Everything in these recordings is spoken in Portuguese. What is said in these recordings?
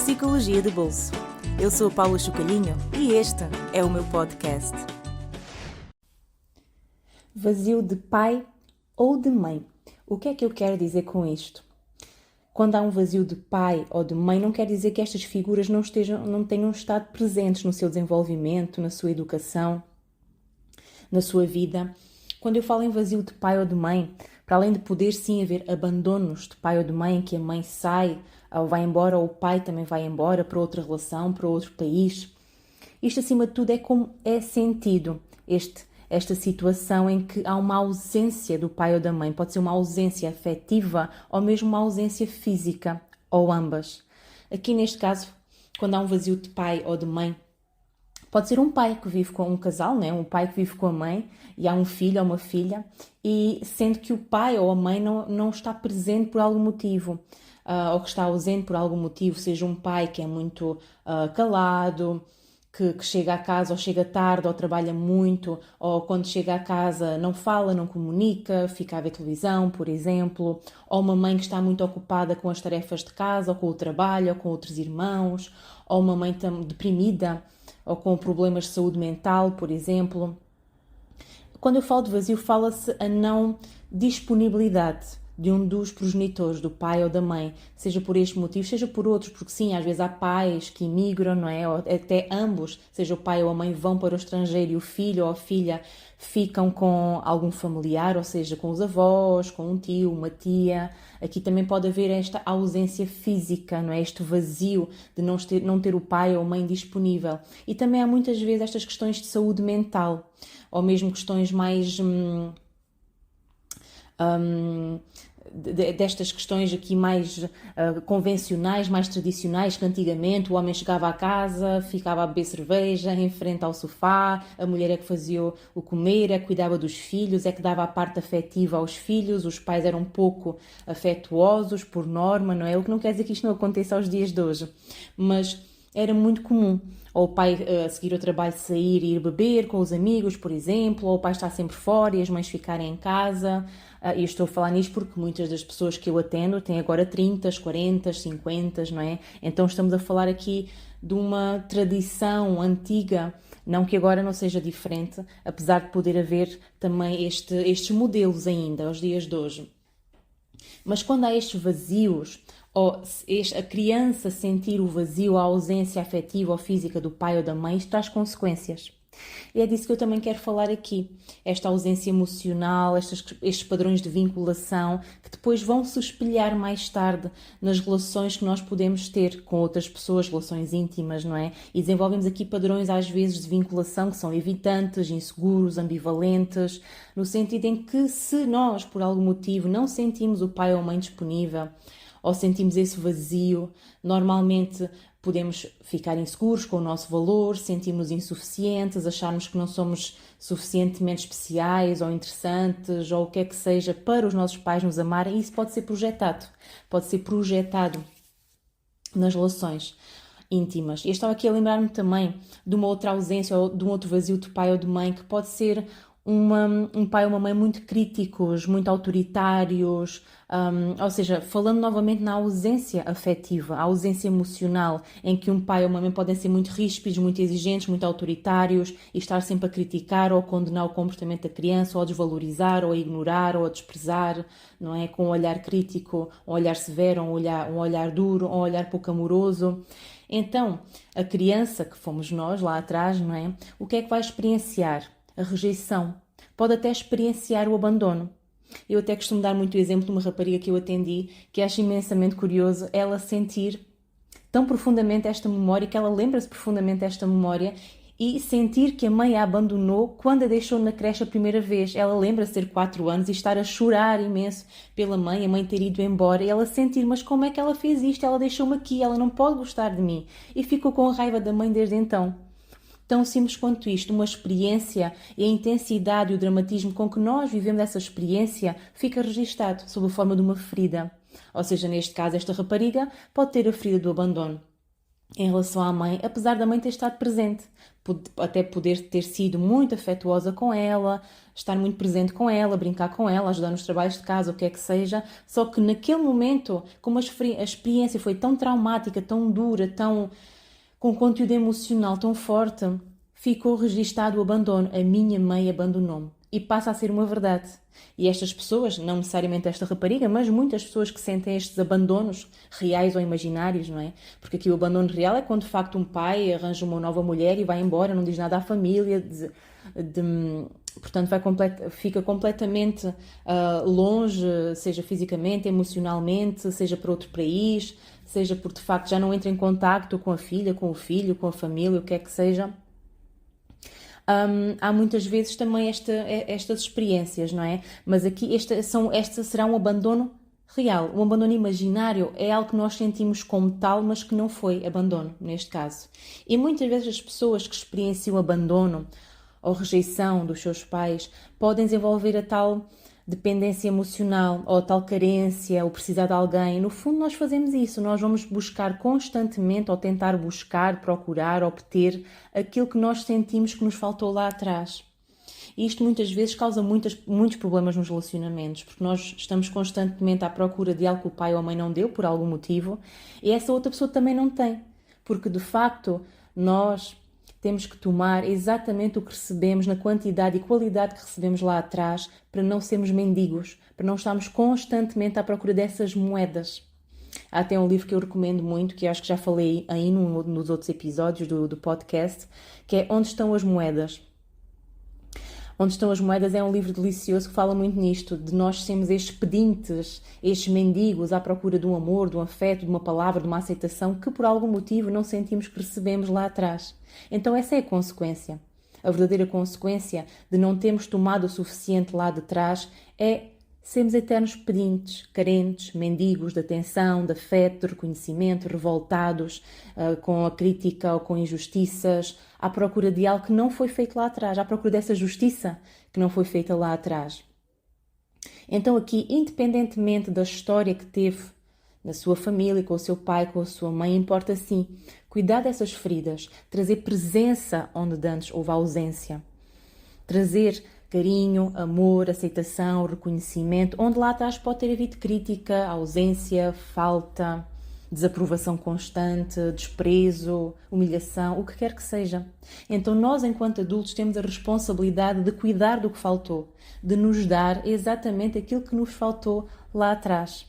Psicologia de Bolso. Eu sou a Paula Chocalhinho e este é o meu podcast. Vazio de pai ou de mãe. O que é que eu quero dizer com isto? Quando há um vazio de pai ou de mãe, não quer dizer que estas figuras não tenham estado presentes no seu desenvolvimento, na sua educação, na sua vida. Quando eu falo em vazio de pai ou de mãe, para além de poder sim haver abandonos de pai ou de mãe, em que a mãe sai ou vai embora, ou o pai também vai embora para outra relação, para outro país, isto acima de tudo é como é sentido esta situação em que há uma ausência do pai ou da mãe. Pode ser uma ausência afetiva ou mesmo uma ausência física, ou ambas. Aqui neste caso, quando há um vazio de pai ou de mãe, pode ser um pai que vive com um casal, né? Um pai que vive com a mãe e há um filho ou uma filha, e sendo que o pai ou a mãe não está presente por algum motivo, ou que está ausente por algum motivo, seja um pai que é muito calado, que chega a casa ou chega tarde ou trabalha muito, ou quando chega a casa não fala, não comunica, fica a ver televisão, por exemplo, ou uma mãe que está muito ocupada com as tarefas de casa, ou com o trabalho, ou com outros irmãos, ou uma mãe deprimida, ou com problemas de saúde mental, por exemplo. Quando eu falo de vazio, fala-se a não disponibilidade de um dos progenitores, do pai ou da mãe, seja por este motivo, seja por outros, porque sim, às vezes há pais que imigram, não é? Ou até ambos, seja o pai ou a mãe, vão para o estrangeiro e o filho ou a filha ficam com algum familiar, ou seja, com os avós, com um tio, uma tia. Aqui também pode haver esta ausência física, não é? Este vazio de não ter o pai ou a mãe disponível. E também há muitas vezes estas questões de saúde mental, ou mesmo questões mais destas questões aqui mais convencionais, mais tradicionais, que antigamente o homem chegava à casa, ficava a beber cerveja em frente ao sofá, a mulher é que fazia o comer, é que cuidava dos filhos, é que dava a parte afetiva aos filhos, os pais eram pouco afetuosos por norma, não é? O que não quer dizer que isto não aconteça aos dias de hoje, mas era muito comum. Ou o pai a seguir ao trabalho sair e ir beber com os amigos, por exemplo, ou o pai estar sempre fora e as mães ficarem em casa. E eu estou a falar nisto porque muitas das pessoas que eu atendo têm agora 30, 40, 50, não é? Então estamos a falar aqui de uma tradição antiga, não que agora não seja diferente, apesar de poder haver também estes modelos ainda aos dias de hoje. Mas quando há estes vazios, ou a criança sentir o vazio, a ausência afetiva ou física do pai ou da mãe, isto traz consequências. E é disso que eu também quero falar aqui. Esta ausência emocional, estes padrões de vinculação, que depois vão se espelhar mais tarde nas relações que nós podemos ter com outras pessoas, relações íntimas, não é? E desenvolvemos aqui padrões, às vezes, de vinculação que são evitantes, inseguros, ambivalentes, no sentido em que, se nós, por algum motivo, não sentimos o pai ou a mãe disponível, ou sentimos esse vazio, normalmente podemos ficar inseguros com o nosso valor, sentimos insuficientes, acharmos que não somos suficientemente especiais ou interessantes, ou o que é que seja, para os nossos pais nos amarem, e isso pode ser projetado nas relações íntimas. E eu estava aqui a lembrar-me também de uma outra ausência, ou de um outro vazio de pai ou de mãe, que pode ser um pai ou uma mãe muito críticos, muito autoritários, ou seja, falando novamente na ausência afetiva, a ausência emocional, em que um pai ou uma mãe podem ser muito ríspidos, muito exigentes, muito autoritários e estar sempre a criticar ou a condenar o comportamento da criança, ou a desvalorizar, ou a ignorar, ou a desprezar, não é? Com um olhar crítico, um olhar severo, um olhar duro, um olhar pouco amoroso. Então, a criança, que fomos nós lá atrás, não é? O que é que vai experienciar? A rejeição. Pode até experienciar o abandono. Eu até costumo dar muito o exemplo de uma rapariga que eu atendi, que acho imensamente curioso ela sentir tão profundamente esta memória, que ela lembra-se profundamente desta memória, e sentir que a mãe a abandonou quando a deixou na creche a primeira vez. Ela lembra-se de ter 4 anos e estar a chorar imenso pela mãe, a mãe ter ido embora, e ela sentir, mas como é que ela fez isto? Ela deixou-me aqui, ela não pode gostar de mim. E ficou com a raiva da mãe desde então. Tão simples quanto isto, uma experiência, e a intensidade e o dramatismo com que nós vivemos essa experiência fica registado sob a forma de uma ferida. Ou seja, neste caso, esta rapariga pode ter a ferida do abandono. em relação à mãe, apesar da mãe ter estado presente, até poder ter sido muito afetuosa com ela, estar muito presente com ela, brincar com ela, ajudar nos trabalhos de casa, o que é que seja, só que naquele momento, como a experiência foi tão traumática, tão dura, com conteúdo emocional tão forte, ficou registado o abandono. A minha mãe abandonou-me. E passa a ser uma verdade. E estas pessoas, não necessariamente esta rapariga, mas muitas pessoas que sentem estes abandonos, reais ou imaginários, não é? Porque aqui o abandono real é quando de facto um pai arranja uma nova mulher e vai embora, não diz nada à família, portanto fica completamente longe, seja fisicamente, emocionalmente, seja para outro país, seja porque de facto já não entra em contacto com a filha, com o filho, com a família, o que é que seja. Há muitas vezes também estas experiências, não é? Mas aqui este será um abandono real. Um abandono imaginário é algo que nós sentimos como tal, mas que não foi abandono, neste caso. E muitas vezes as pessoas que experienciam abandono ou rejeição dos seus pais podem desenvolver a tal dependência emocional ou a tal carência ou precisar de alguém. No fundo, nós fazemos isso. Nós vamos buscar constantemente ou tentar buscar, procurar, obter aquilo que nós sentimos que nos faltou lá atrás. E isto muitas vezes causa muitos problemas nos relacionamentos, porque nós estamos constantemente à procura de algo que o pai ou a mãe não deu por algum motivo e essa outra pessoa também não tem. Porque de facto nós temos que tomar exatamente o que recebemos na quantidade e qualidade que recebemos lá atrás para não sermos mendigos, para não estarmos constantemente à procura dessas moedas. Há até um livro que eu recomendo muito, que eu acho que já falei aí nos outros episódios do podcast, que é Onde Estão as Moedas? Onde Estão as Moedas é um livro delicioso que fala muito nisto, de nós sermos estes pedintes, estes mendigos à procura de um amor, de um afeto, de uma palavra, de uma aceitação que por algum motivo não sentimos que recebemos lá atrás. Então essa é a consequência. A verdadeira consequência de não termos tomado o suficiente lá de trás é sermos eternos pedintes, carentes, mendigos de atenção, de afeto, de reconhecimento, revoltados com a crítica ou com injustiças, à procura de algo que não foi feito lá atrás, à procura dessa justiça que não foi feita lá atrás. Então aqui, independentemente da história que teve na sua família, com o seu pai, com a sua mãe, importa sim cuidar dessas feridas, trazer presença onde antes houve ausência, trazer carinho, amor, aceitação, reconhecimento, onde lá atrás pode ter havido crítica, ausência, falta, desaprovação constante, desprezo, humilhação, o que quer que seja. Então nós, enquanto adultos, temos a responsabilidade de cuidar do que faltou, de nos dar exatamente aquilo que nos faltou lá atrás.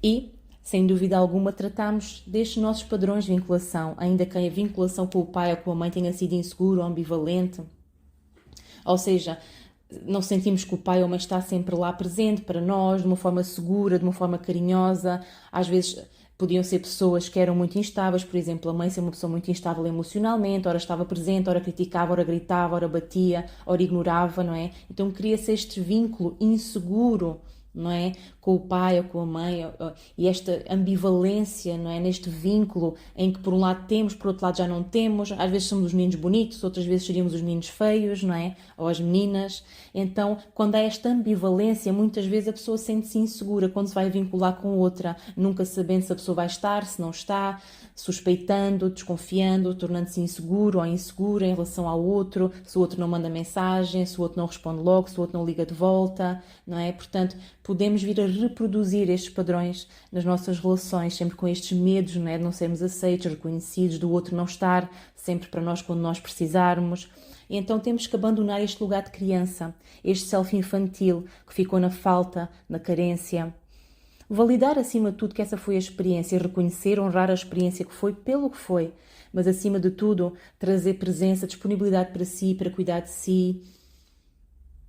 E, sem dúvida alguma, tratamos destes nossos padrões de vinculação, ainda que a vinculação com o pai ou com a mãe tenha sido insegura ou ambivalente. Ou seja, não sentimos que o pai ou a mãe está sempre lá presente para nós, de uma forma segura, de uma forma carinhosa. Às vezes podiam ser pessoas que eram muito instáveis, por exemplo, a mãe ser uma pessoa muito instável emocionalmente, ora estava presente, ora criticava, ora gritava, ora batia, ora ignorava, não é? Então cria-se este vínculo inseguro, não é? Com o pai ou com a mãe, e esta ambivalência, não é? Neste vínculo em que por um lado temos, por outro lado já não temos, às vezes somos os meninos bonitos, outras vezes seríamos os meninos feios, não é? Ou as meninas. Então, quando há esta ambivalência, muitas vezes a pessoa sente-se insegura quando se vai vincular com outra, nunca sabendo se a pessoa vai estar, se não está, suspeitando, desconfiando, tornando-se inseguro ou insegura em relação ao outro, se o outro não manda mensagem, se o outro não responde logo, se o outro não liga de volta, não é? Portanto, podemos vir a reproduzir estes padrões nas nossas relações, sempre com estes medos, não é? De não sermos aceitos, reconhecidos, do outro não estar sempre para nós quando nós precisarmos. E então temos que abandonar este lugar de criança, este self infantil que ficou na falta, na carência. Validar acima de tudo que essa foi a experiência, reconhecer, honrar a experiência que foi pelo que foi, mas acima de tudo trazer presença, disponibilidade para si, para cuidar de si,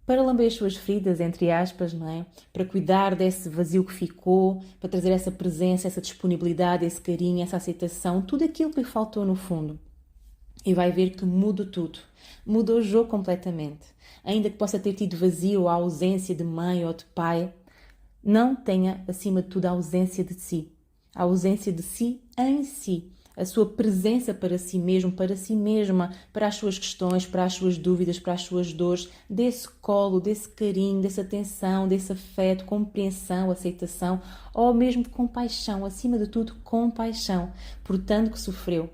para lamber as suas feridas, entre aspas, não é? Para cuidar desse vazio que ficou, para trazer essa presença, essa disponibilidade, esse carinho, essa aceitação, tudo aquilo que lhe faltou no fundo. E vai ver que muda tudo. Muda o jogo completamente. Ainda que possa ter tido vazio, a ausência de mãe ou de pai, não tenha, acima de tudo, a ausência de si. A ausência de si em si. a sua presença para si mesmo, para si mesma, para as suas questões, para as suas dúvidas, para as suas dores. Dê esse colo, desse carinho, dessa atenção, desse afeto, compreensão, aceitação, ou mesmo compaixão, acima de tudo, compaixão, por tanto que sofreu,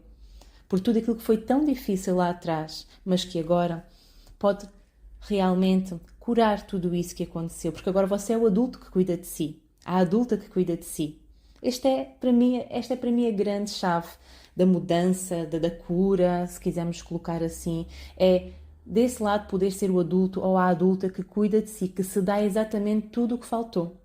por tudo aquilo que foi tão difícil lá atrás, mas que agora pode realmente curar tudo isso que aconteceu, porque agora você é o adulto que cuida de si, a adulta que cuida de si. Esta é para mim a grande chave da mudança, da cura, se quisermos colocar assim. É desse lado poder ser o adulto ou a adulta que cuida de si, que se dá exatamente tudo o que faltou.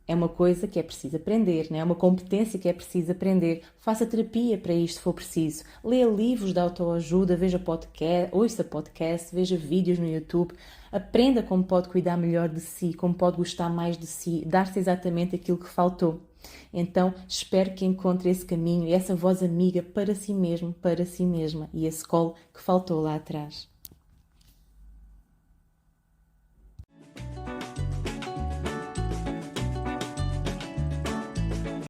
É uma coisa que é preciso aprender, não é? É uma competência que é preciso aprender. Faça terapia para isto, se for preciso. Leia livros de autoajuda, veja podcast, ouça podcast, veja vídeos no YouTube. Aprenda como pode cuidar melhor de si, como pode gostar mais de si, dar-se exatamente aquilo que faltou. Então, espero que encontre esse caminho e essa voz amiga para si mesmo, para si mesma e esse colo que faltou lá atrás.